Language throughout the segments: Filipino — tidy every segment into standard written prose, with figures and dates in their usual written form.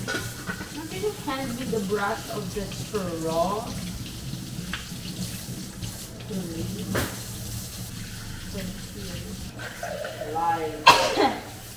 Now, can you hand me the brush of the straw? Live.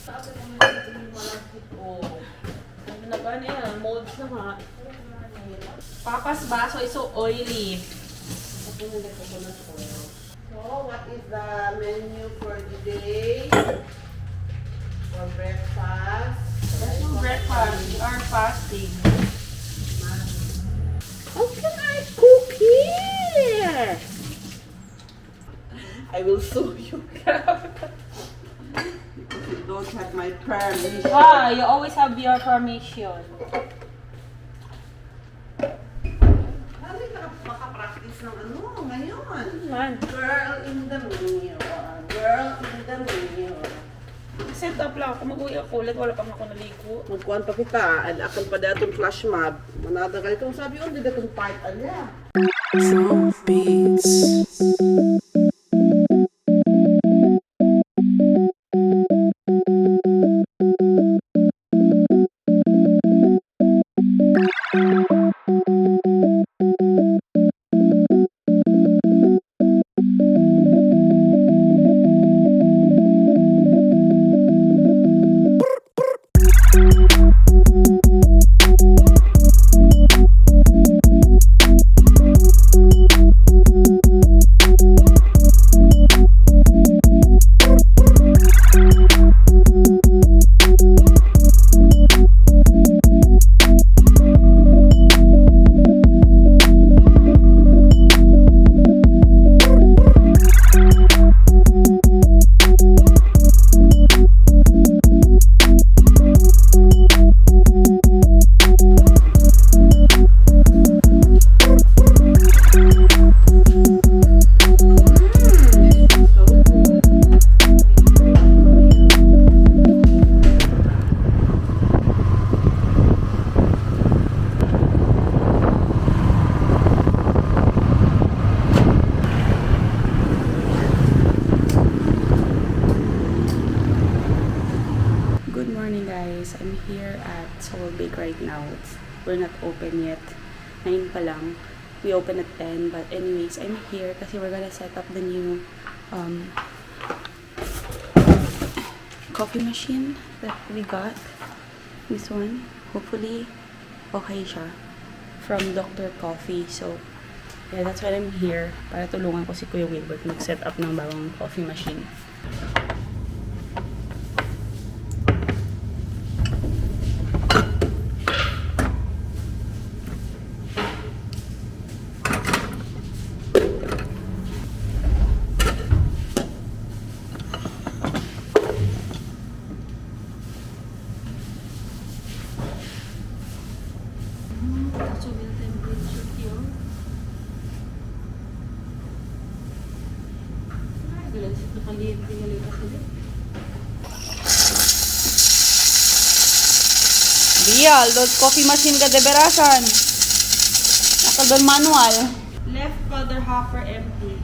Sabi ko na yung malapit ko. Ano na ba na yan? Molds na nga. Papas baso is so oily. So, what is the menu for today? For breakfast? There's no breakfast. We are fasting. How can I cook here? I will sue you. Because you don't have my permission. Ah, you always have your permission. Ano makapractice ng ano ngayon? Man. Girl in the mirror. Girl in the mirror. Set up lang ako. Mag-uwi ako ulit. Wala pang ako naligo. Magkuhan pa kita. Akal pa datong flash mob. Manada ka itong sabi yun. Hindi datong part alya. Drum beats. I'm here at Soul Bake right now. We're not open yet. 9 pa lang. We open at 10. But anyways, I'm here kasi we're gonna set up the new coffee machine that we got. This one. Hopefully, okay siya. From Dr. Coffee. So, yeah, that's why I'm here. Para tulungan ko si Kuya Wilbert mag-set up ng bagong coffee machine. Dial, doon coffee machine ka deberasan. Naka doon manual. Left powder hopper empty.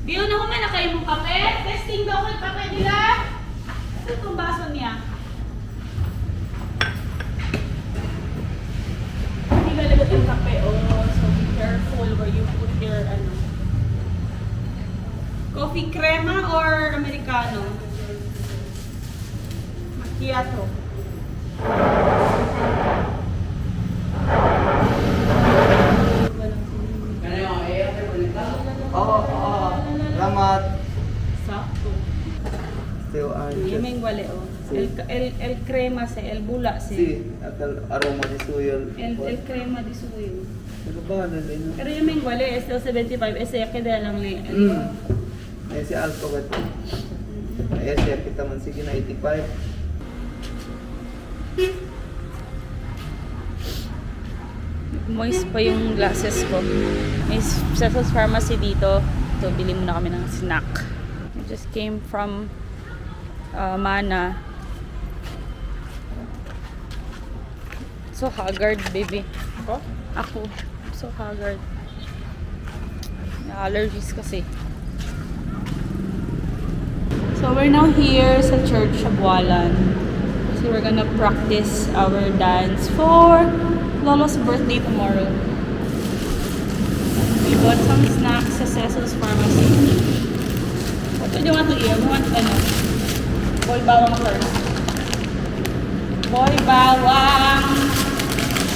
Biyo na humana kayo mong kape? Testing daw kayo kape nila? Ito itong baso niya. Hindi galagot yung kape. Oh, so be careful where you put your coffee crema or americano? Macchiato. Salamat. Sakto. Still Yemeng wale oh. El crema se, el bula se. Si, at aroma di suyon. El crema di suyo. Ano ba na din? Pero yemeng wale, still 75. Ese kaya lang ni. Ay si Alto kat. Ay siya kita man sige na 85. Moist pa yung glasses ko. May Cecil's Pharmacy dito. So, bili muna kami ng snack. Just came from Mana. So haggard, baby. Ako? Ako. So haggard. Allergies kasi. So we're now here sa church sa Bualan. So we're gonna practice our dance for Lolo's birthday tomorrow. We bought some snacks sa Cecil's Pharmacy. What do you want to eat? We want ano? Boy bawang first. Boy bawang.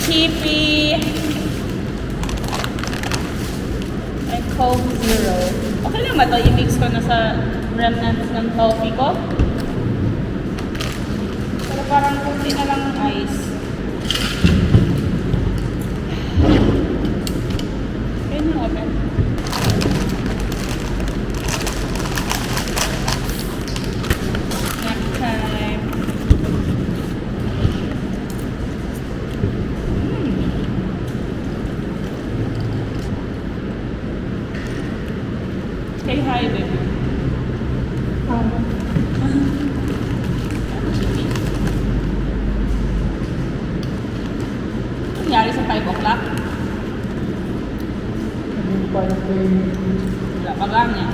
Chippy. And Coke Zero. Okay lang ba ito? I-mix ko na sa remnants ng coffee ko. Pero parang kunti na lang ang ice. Okay na, open. Snack time. Say hi, baby. Nangyari sa 5 o'clock? Wala pa ganya.